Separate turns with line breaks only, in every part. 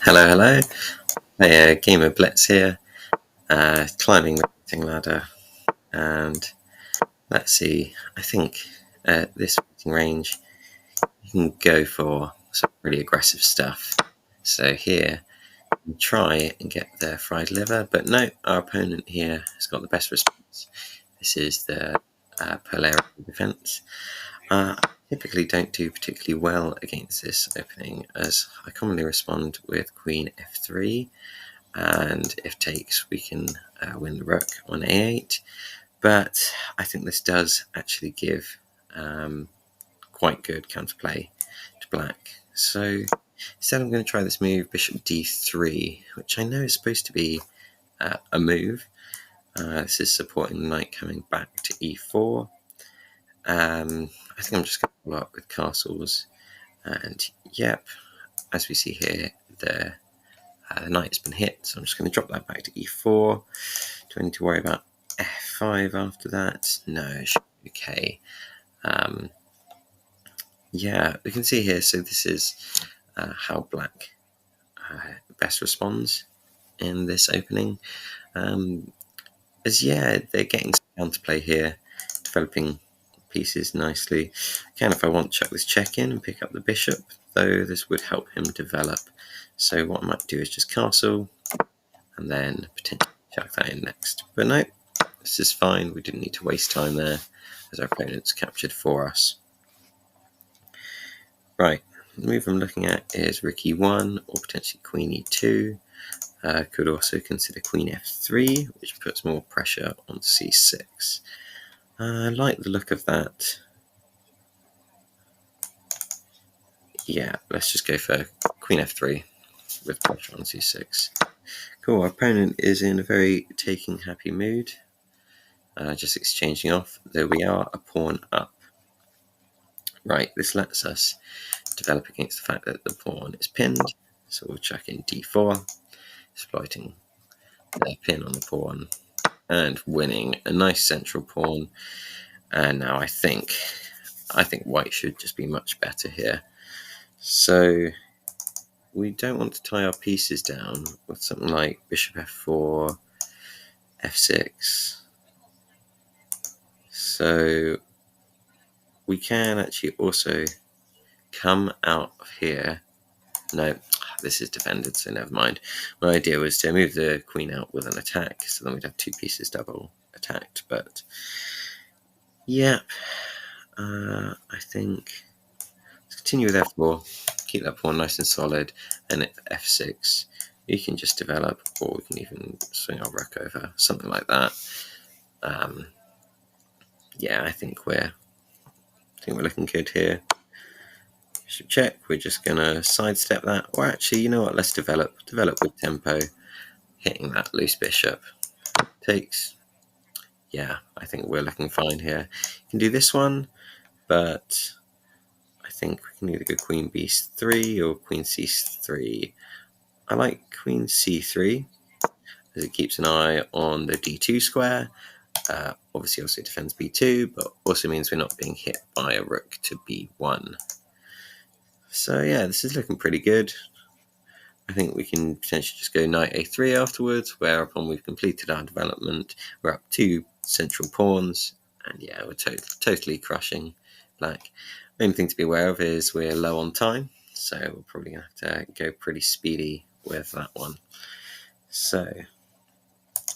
Hello, hello. A game of Blitz here, climbing the rating ladder, and let's see. I think at this rating range, you can go for some really aggressive stuff. So here, you can try and get the fried liver, but no, our opponent here has got the best response. This is the polarity defense. I typically don't do particularly well against this opening, as I commonly respond with Queen F3. And if takes, we can win the rook on a8. But I think this does actually give quite good counterplay to black. So instead I'm going to try this move, bishop d3, which I know is supposed to be a move. This is supporting the knight coming back to e4. I think I'm just going to follow up with castles. And yep, as we see here, the knight has been hit, so I'm just going to drop that back to e4. Do I need to worry about f5 after that? No, it should be okay. Yeah, we can see here, so this is how black best responds in this opening. As yeah, they're getting some counterplay here, developing pieces nicely. Again, if I want, chuck this check in and pick up the bishop, though this would help him develop. So what I might do is just castle, and then potentially chuck that in next. But no, this is fine. We didn't need to waste time there, as our opponent's captured for us. Right, the move I'm looking at is rook e1 or potentially queen e2. Could also consider queen f3, which puts more pressure on c6. I like the look of that. Yeah, let's just go for queen f3 with pressure on c6. Cool, our opponent is in a very taking happy mood. Just exchanging off, though we are a pawn up. Right, this lets us develop against the fact that the pawn is pinned, so we'll chuck in d4, exploiting the pin on the pawn, and winning a nice central pawn. And now I think white should just be much better here. So we don't want to tie our pieces down with something like bishop f4, f6. So we can actually also come out of here. No, this is defended, so never mind. My idea was to move the queen out with an attack, so then we'd have two pieces double attacked. But yeah, I think let's continue with f4, keep that pawn nice and solid, and at f6 you can just develop, or we can even swing our rook over, something like that. Yeah, I think we're looking good here. Bishop check, we're just going to sidestep that, or actually, you know what, let's develop with tempo, hitting that loose bishop. Takes, yeah, I think we're looking fine here. You can do this one, but I think we can either go queen b3 or queen c3. I like queen c3, as it keeps an eye on the d2 square. Obviously also defends b2, but also means we're not being hit by a rook to b1. So yeah, this is looking pretty good. I think we can potentially just go knight a3 afterwards, whereupon we've completed our development. We're up 2 central pawns, and yeah, we're totally crushing black. The only thing to be aware of is we're low on time, so we're probably going to have to go pretty speedy with that one. So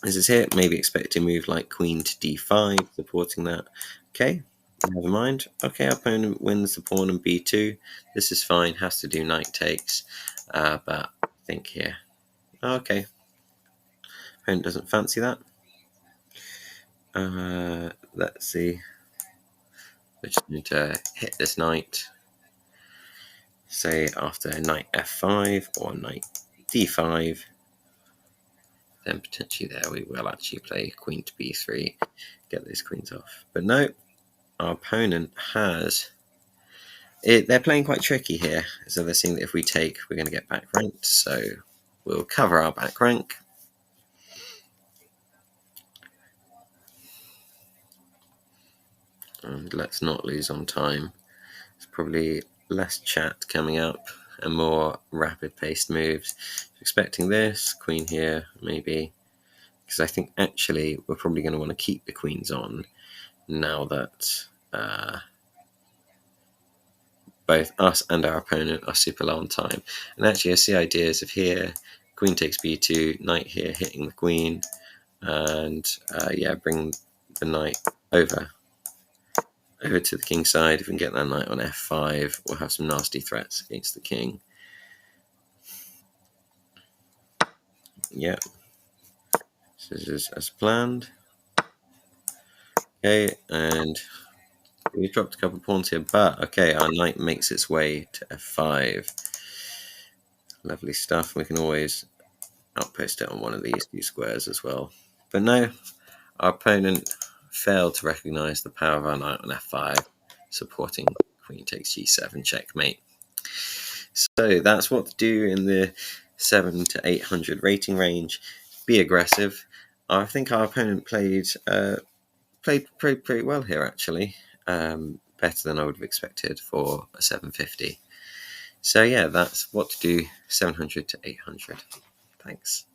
as it's here, maybe expect a move like queen to d5, supporting that. Okay, never mind. Okay, our opponent wins the pawn on b2. This is fine, has to do knight takes, but I think here. Okay, opponent doesn't fancy that. Let's see. We just need to hit this knight, say after knight f5 or knight d5. Then potentially there we will actually play queen to b3, get those queens off. But no, our opponent has it. They're playing quite tricky here, so they're seeing that if we take, we're going to get back ranked. So we'll cover our back rank. And let's not lose on time. There's probably less chat coming up and more rapid-paced moves. Expecting this, queen here, maybe, because I think actually we're probably going to want to keep the queens on now that both us and our opponent are super low on time. And actually I see ideas of here, queen takes b2, knight here hitting the queen, and yeah, bring the knight over to the king side. If we can get that knight on f5, we'll have some nasty threats against the king. Yeah, this is as planned. Okay, and we dropped a couple of pawns here, but okay, our knight makes its way to f5. Lovely stuff. We can always outpost it on one of these two squares as well. But no, our opponent failed to recognize the power of our knight on f5, supporting queen takes g7 checkmate. So that's what to do in the 700 to 800 rating range. Be aggressive. I think our opponent played pretty well here, actually. Better than I would have expected for a 750. So yeah, that's what to do 700 to 800. Thanks.